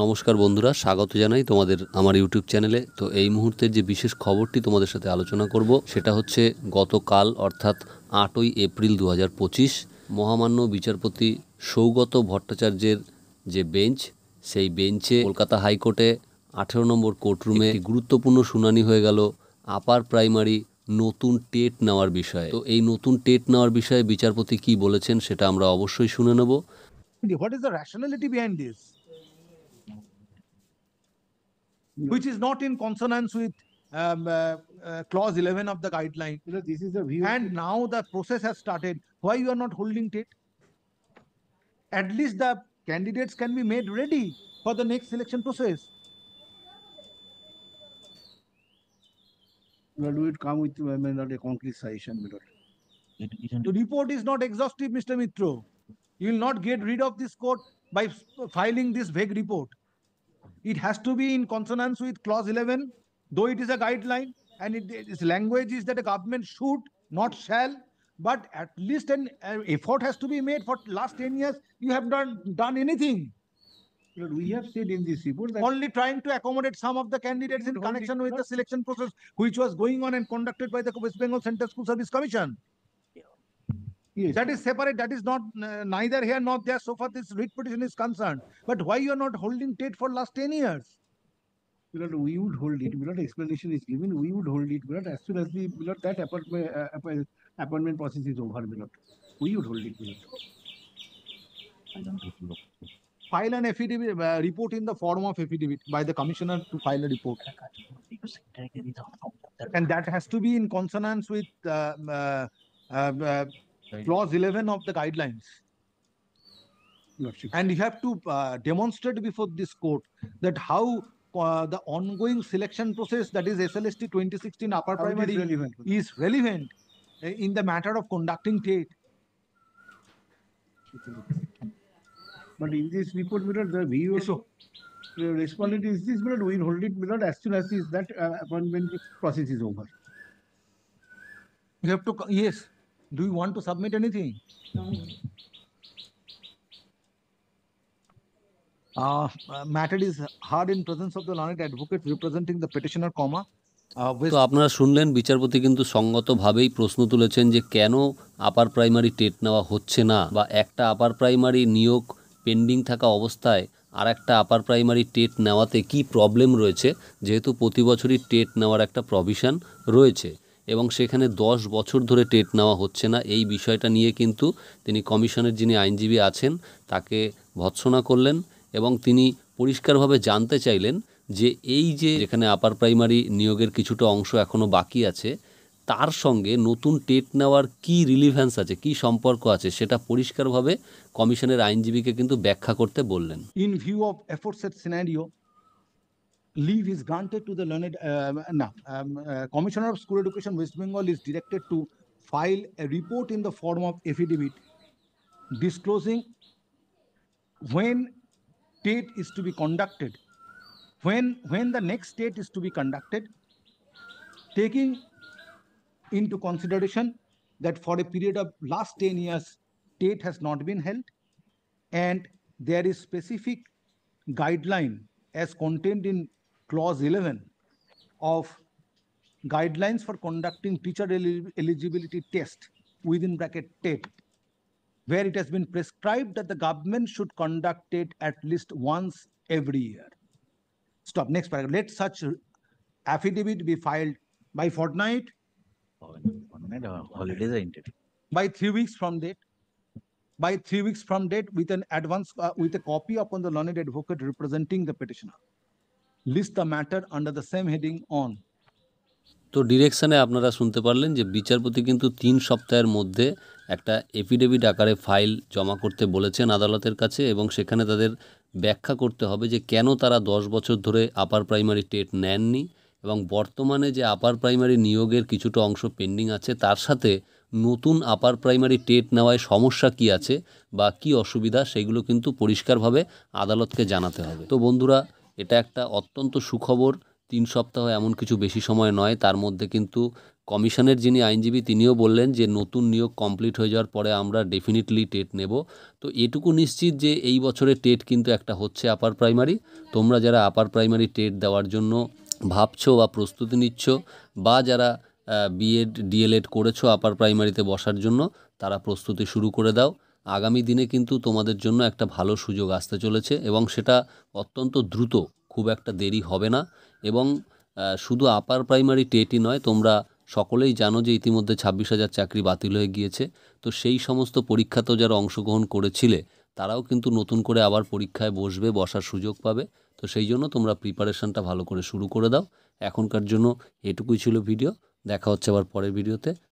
নমস্কার বন্ধুরা, স্বাগত জানাই তোমাদের আমার ইউটিউব চ্যানেলে। তো এই মুহূর্তের যে বিশেষ খবরটি তোমাদের সাথে আলোচনা করব সেটা হচ্ছে গতকাল অর্থাৎ 8ই এপ্রিল 2025 মহামান্য বিচারপতি সৌগত ভট্টাচার্যের যে বেঞ্চ, সেই বেঞ্চে কলকাতা হাইকোর্টে 18 নম্বর কোর্টরুমে একটি গুরুত্বপূর্ণ শুনানি হয়ে গেল আপার প্রাইমারি নতুন টেট নেওয়ার বিষয়ে। তো এই নতুন টেট নেওয়ার বিষয়ে বিচারপতি কি বলেছেন সেটা আমরা অবশ্যই শুনে নেব। What is the rationality behind this? Which is not in consonance with clause 11 of the guideline. This is the view. And now the process has started. Why you are not holding it? At least the candidates can be made ready for the next selection process. Well, do it come with not a concrete suggestion, my lord. The report is not exhaustive, Mr. Mitro. You will not get rid of this court by filing this vague report. It has to be in consonance with clause 11, though it is a guideline and its language is that a government should, not shall, but at least an effort has to be made. For last 10 years, you have not done anything. Lord, we have said in this report that Only trying to accommodate some of the candidates in connection with the selection process, which was going on and conducted by the West Bengal Central School Service Commission. yes, That is separate. That is not neither here nor there so far this writ petition is concerned. But why you are not holding TET for last 10 years? my lord, we would hold it. My lord, explanation is given. We would hold it, my lord, as soon as the my lord, that appointment process is over, my lord. We would hold it, my lord. File an affidavit, report in the form of affidavit by the commissioner to file a report. And that has to be in consonance with clause 11 of the guidelines. Lordship. And you have to demonstrate before this court that how the ongoing selection process, that is SLST 2016 upper How it is primary, relevant. is relevant in the matter of conducting TET. But in this report, my lord, the view Yes, so the respondent is this, my lord, we will hold it, my lord, as soon as that appointment process is over. you have to, yes. Do you want to submit anything? Matter is heard in presence of the learned advocate representing the petitioner, comma. তো আপনারা শুনলেন বিচারপতি কিন্তু সঙ্গতভাবেই প্রশ্ন তুলেছেন যে কেন upper primary TET নেওয়া হচ্ছে না, বা একটা আপার প্রাইমারি নিয়োগ পেন্ডিং থাকা অবস্থায় আর একটা আপার প্রাইমারি টেট নেওয়াতে কি প্রবলেম রয়েছে, যেহেতু প্রতি বছরই টেট নেওয়ার একটা প্রভিশন রয়েছে এবং সেখানে 10 বছর ধরে টেট নেওয়া হচ্ছে না। এই বিষয়টা নিয়ে কিন্তু তিনি কমিশনের যিনি আইনজীবী আছেন তাকে ভর্ৎসনা করলেন এবং তিনি পরিষ্কারভাবে জানতে চাইলেন যে এই যে যেখানে আপার প্রাইমারি নিয়োগের কিছুটা অংশ এখনও বাকি আছে তার সঙ্গে নতুন টেট নেওয়ার কি রিলিভেন্স আছে, কি সম্পর্ক আছে, সেটা পরিষ্কারভাবে কমিশনের আইনজীবীকে কিন্তু ব্যাখ্যা করতে বললেন। In view of aforesaid scenario, leave is granted to the learned. Commissioner of School Education West Bengal is directed to file a report in the form of affidavit disclosing when TET is to be conducted, when the next TET is to be conducted, taking into consideration that for a period of last 10 years, TET has not been held, and there is specific guideline as contained in clause 11 of guidelines for conducting teacher eligibility test within bracket TET, where it has been prescribed that the government should conduct it at least once every year. Stop. Next paragraph. Let such affidavit be filed by fortnight, holidays are intended. by 3 weeks from date, by 3 weeks from date, with an advance with a copy upon the learned advocate representing the petitioner. List the matter under the same heading on. তো ডিরেকশানে আপনারা শুনতে পারলেন যে বিচারপতি কিন্তু 3 সপ্তাহের মধ্যে একটা এফিডেভিট আকারে ফাইল জমা করতে বলেছেন আদালতের কাছে এবং সেখানে তাদের ব্যাখ্যা করতে হবে যে কেন তারা 10 বছর ধরে আপার প্রাইমারি টেট নেননি এবং বর্তমানে যে আপার প্রাইমারি নিয়োগের কিছুটা অংশ পেন্ডিং আছে তার সাথে নতুন আপার প্রাইমারি টেট নেওয়ায় সমস্যা কি আছে বা কি অসুবিধা, সেগুলো কিন্তু পরিষ্কারভাবে আদালতকে জানাতে হবে। তো বন্ধুরা, এটা একটা অত্যন্ত সুখবর। 3 সপ্তাহ এমন কিছু বেশি সময় নয়। তার মধ্যে কিন্তু কমিশনের যিনি আইনজীবী তিনিও বললেন যে নতুন নিয়োগ কমপ্লিট হয়ে যাওয়ার পরে আমরা ডেফিনিটলি টেট নেব। তো এটুকু নিশ্চিত যে এই বছরে টেট কিন্তু একটা হচ্ছে আপার প্রাইমারি। তোমরা যারা আপার প্রাইমারি টেট দেওয়ার জন্য ভাবছো বা প্রস্তুতি নিচ্ছ, বা যারা বিএড ডিএলএড করেছো আপার প্রাইমারিতে বসার জন্য, তারা প্রস্তুতি শুরু করে দাও। আগামী দিনে কিন্তু তোমাদের জন্য একটা ভালো সুযোগ আসতে চলেছে এবং সেটা অত্যন্ত দ্রুত, খুব একটা দেরি হবে না। এবং শুধু আপার প্রাইমারি টেটই নয়, তোমরা সকলেই জানো যে ইতিমধ্যে 26,000 চাকরি বাতিল হয়ে গিয়েছে। তো সেই সমস্ত পরীক্ষাতেও যারা অংশগ্রহণ করেছিলে তারাও কিন্তু নতুন করে আবার পরীক্ষায় বসবে, বসার সুযোগ পাবে। তো সেই জন্য তোমরা প্রিপারেশনটা ভালো করে শুরু করে দাও। এখনকার জন্য এটুকুই ছিল ভিডিও। দেখা হচ্ছে আবার পরের ভিডিওতে।